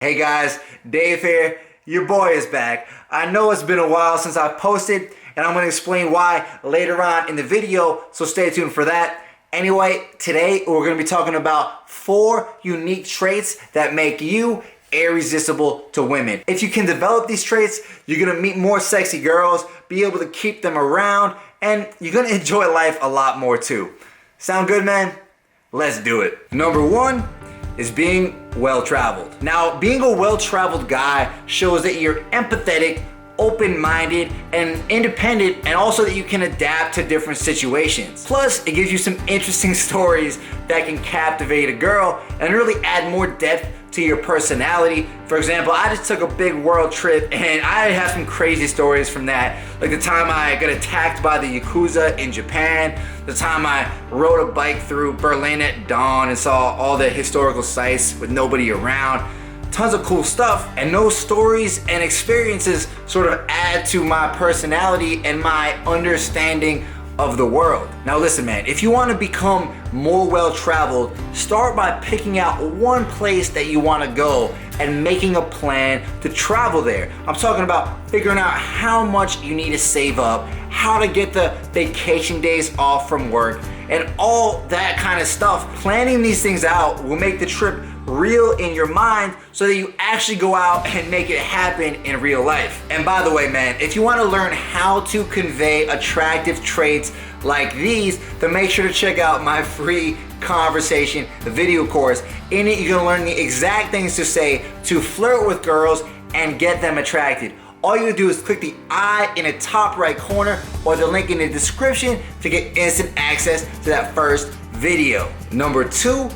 Hey guys, Dave here. Your boy is back. I know it's been a while since I posted, and I'm going to explain why later on in the video, so stay tuned for that. Anyway, today we're going to be talking about 4 unique traits that make you irresistible to women. If you can develop these traits, you're going to meet more sexy girls, be able to keep them around, and you're going to enjoy life a lot more too. Sound good, man? Let's do it. Number 1 is being well-traveled. Now, being a well-traveled guy shows that you're empathetic, open-minded, and independent, and also that you can adapt to different situations. Plus, it gives you some interesting stories that can captivate a girl and really add more depth to your personality. For example, I just took a big world trip and I have some crazy stories from that. Like the time I got attacked by the Yakuza in Japan, the time I rode a bike through Berlin at dawn and saw all the historical sites with nobody around. Tons of cool stuff, and those stories and experiences sort of add to my personality and my understanding of the world. Now listen, man, if you want to become more well-traveled, start by picking out one place that you want to go and making a plan to travel there. I'm talking about figuring out how much you need to save up, how to get the vacation days off from work, and all that kind of stuff. Planning these things out will make the trip real in your mind so that you actually go out and make it happen in real life. And by the way, man, if you want to learn how to convey attractive traits like these, then make sure to check out my free conversation video course. In it, you're gonna learn the exact things to say to flirt with girls and get them attracted. All you do is click the I in the top right corner or the link in the description to get instant access to that first video. Number 2,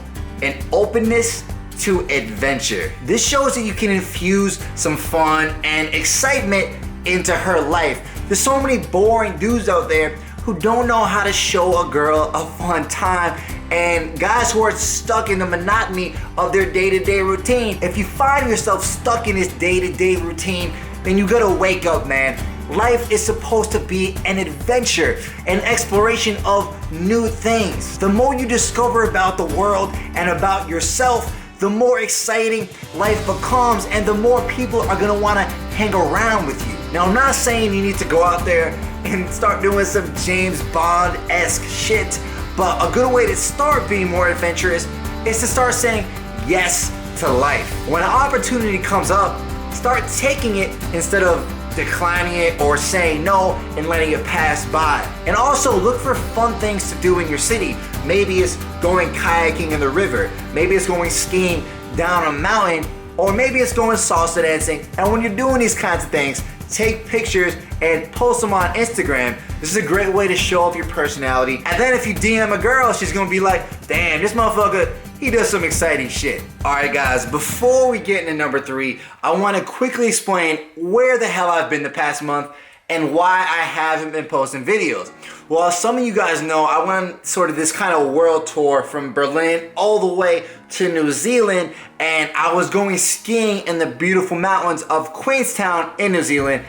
an openness to adventure. This shows that you can infuse some fun and excitement into her life. There's so many boring dudes out there who don't know how to show a girl a fun time, and guys who are stuck in the monotony of their day-to-day routine. If you find yourself stuck in this day-to-day routine, then you gotta wake up, man. Life is supposed to be an adventure, an exploration of new things. The more you discover about the world and about yourself, the more exciting life becomes, and the more people are gonna wanna hang around with you. Now, I'm not saying you need to go out there and start doing some James Bond-esque shit, but a good way to start being more adventurous is to start saying yes to life. When an opportunity comes up, start taking it instead of declining it or saying no and letting it pass by. And also look for fun things to do in your city. Maybe it's going kayaking in the river, maybe it's going skiing down a mountain, or maybe it's going salsa dancing. And when you're doing these kinds of things, take pictures and post them on Instagram. This is a great way to show off your personality. And then if you DM a girl, she's gonna be like, damn, this motherfucker, he does some exciting shit. All right, guys, before we get into number 3, I want to quickly explain where the hell I've been the past month and why I haven't been posting videos. Well, as some of you guys know, I went sort of this kind of world tour from Berlin all the way to New Zealand, and I was going skiing in the beautiful mountains of Queenstown in New Zealand,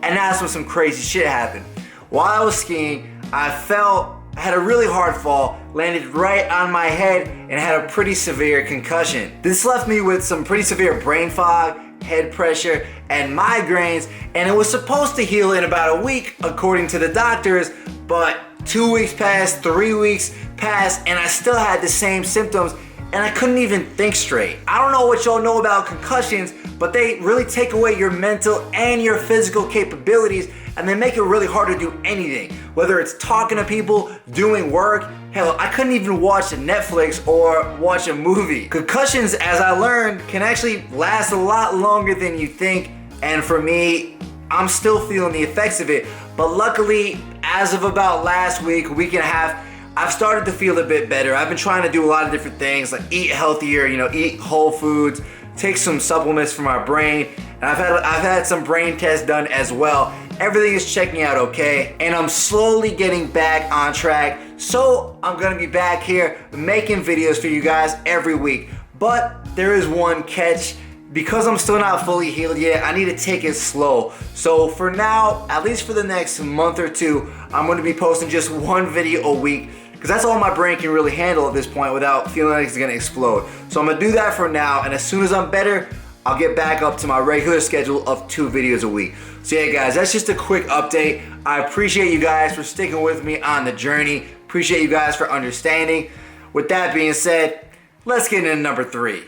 and that's when some crazy shit happened. While I was skiing, I had a really hard fall, landed right on my head, and had a pretty severe concussion. This left me with some pretty severe brain fog, head pressure, and migraines, and it was supposed to heal in about a week according to the doctors, but 2 weeks passed, 3 weeks passed, and I still had the same symptoms, and I couldn't even think straight. I don't know what y'all know about concussions, but they really take away your mental and your physical capabilities, and they make it really hard to do anything. Whether it's talking to people, doing work, hell, I couldn't even watch Netflix or watch a movie. Concussions, as I learned, can actually last a lot longer than you think, and for me, I'm still feeling the effects of it. But luckily, as of about last week and a half, I've started to feel a bit better. I've been trying to do a lot of different things, like eat healthier, eat whole foods, take some supplements for my brain, and I've had some brain tests done as well. Everything is checking out okay, and I'm slowly getting back on track. So I'm gonna be back here making videos for you guys every week. But there is one catch. Because I'm still not fully healed yet, I need to take it slow. So for now, at least for the next month or 2, I'm gonna be posting just 1 video a week, because that's all my brain can really handle at this point without feeling like it's gonna explode. So I'm gonna do that for now, and as soon as I'm better, I'll get back up to my regular schedule of 2 videos a week. So yeah guys, that's just a quick update. I appreciate you guys for sticking with me on the journey. Appreciate you guys for understanding. With that being said, let's get into number 3.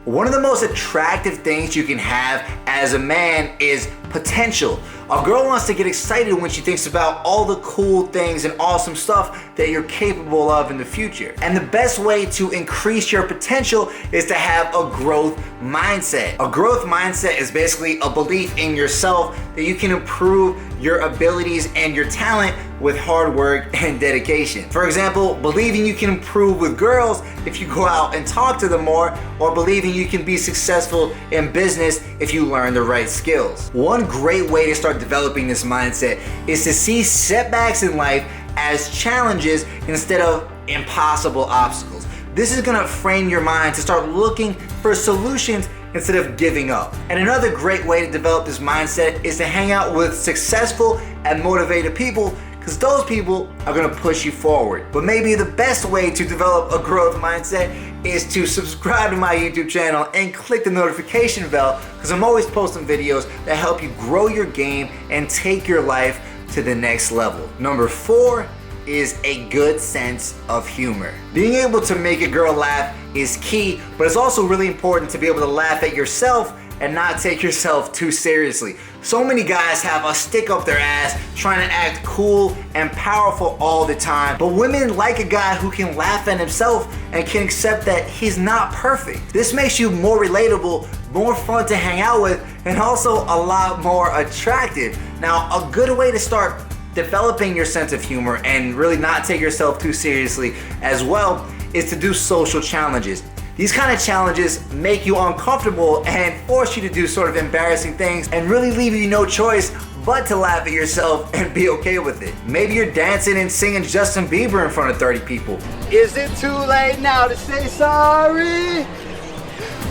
One of the most attractive things you can have as a man is potential. A girl wants to get excited when she thinks about all the cool things and awesome stuff that you're capable of in the future. And the best way to increase your potential is to have a growth mindset. A growth mindset is basically a belief in yourself that you can improve your abilities and your talent with hard work and dedication. For example, believing you can improve with girls if you go out and talk to them more, or believing you can be successful in business if you learn the right skills. One great way to start developing this mindset is to see setbacks in life as challenges instead of impossible obstacles. This is gonna frame your mind to start looking for solutions instead of giving up. And another great way to develop this mindset is to hang out with successful and motivated people, because those people are gonna push you forward. But maybe the best way to develop a growth mindset is to subscribe to my YouTube channel and click the notification bell, because I'm always posting videos that help you grow your game and take your life to the next level. Number 4 is a good sense of humor. Being able to make a girl laugh is key, but it's also really important to be able to laugh at yourself and not take yourself too seriously. So many guys have a stick up their ass trying to act cool and powerful all the time, but women like a guy who can laugh at himself and can accept that he's not perfect. This makes you more relatable, more fun to hang out with, and also a lot more attractive. Now, a good way to start developing your sense of humor and really not take yourself too seriously as well is to do social challenges. These kind of challenges make you uncomfortable and force you to do sort of embarrassing things and really leave you no choice but to laugh at yourself and be okay with it. Maybe you're dancing and singing Justin Bieber in front of 30 people. Is it too late now to say sorry?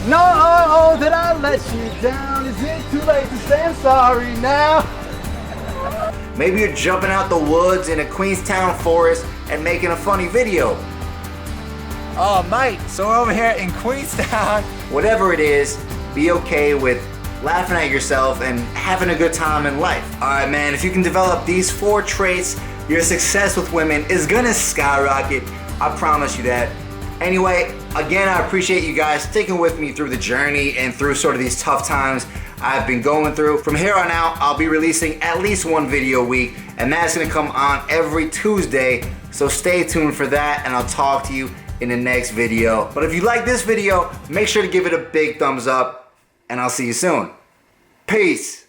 No, that I let you down. Is it too late to say I'm sorry now? Maybe you're jumping out the woods in a Queenstown forest and making a funny video. Oh, mate, so we're over here in Queenstown. Whatever it is, be okay with laughing at yourself and having a good time in life. Alright man, if you can develop these 4 traits, your success with women is gonna skyrocket. I promise you that. Anyway, again, I appreciate you guys sticking with me through the journey and through sort of these tough times I've been going through. From here on out, I'll be releasing at least 1 video a week, and that's gonna come on every Tuesday, so stay tuned for that, and I'll talk to you in the next video. But if you like this video, make sure to give it a big thumbs up, and I'll see you soon. Peace.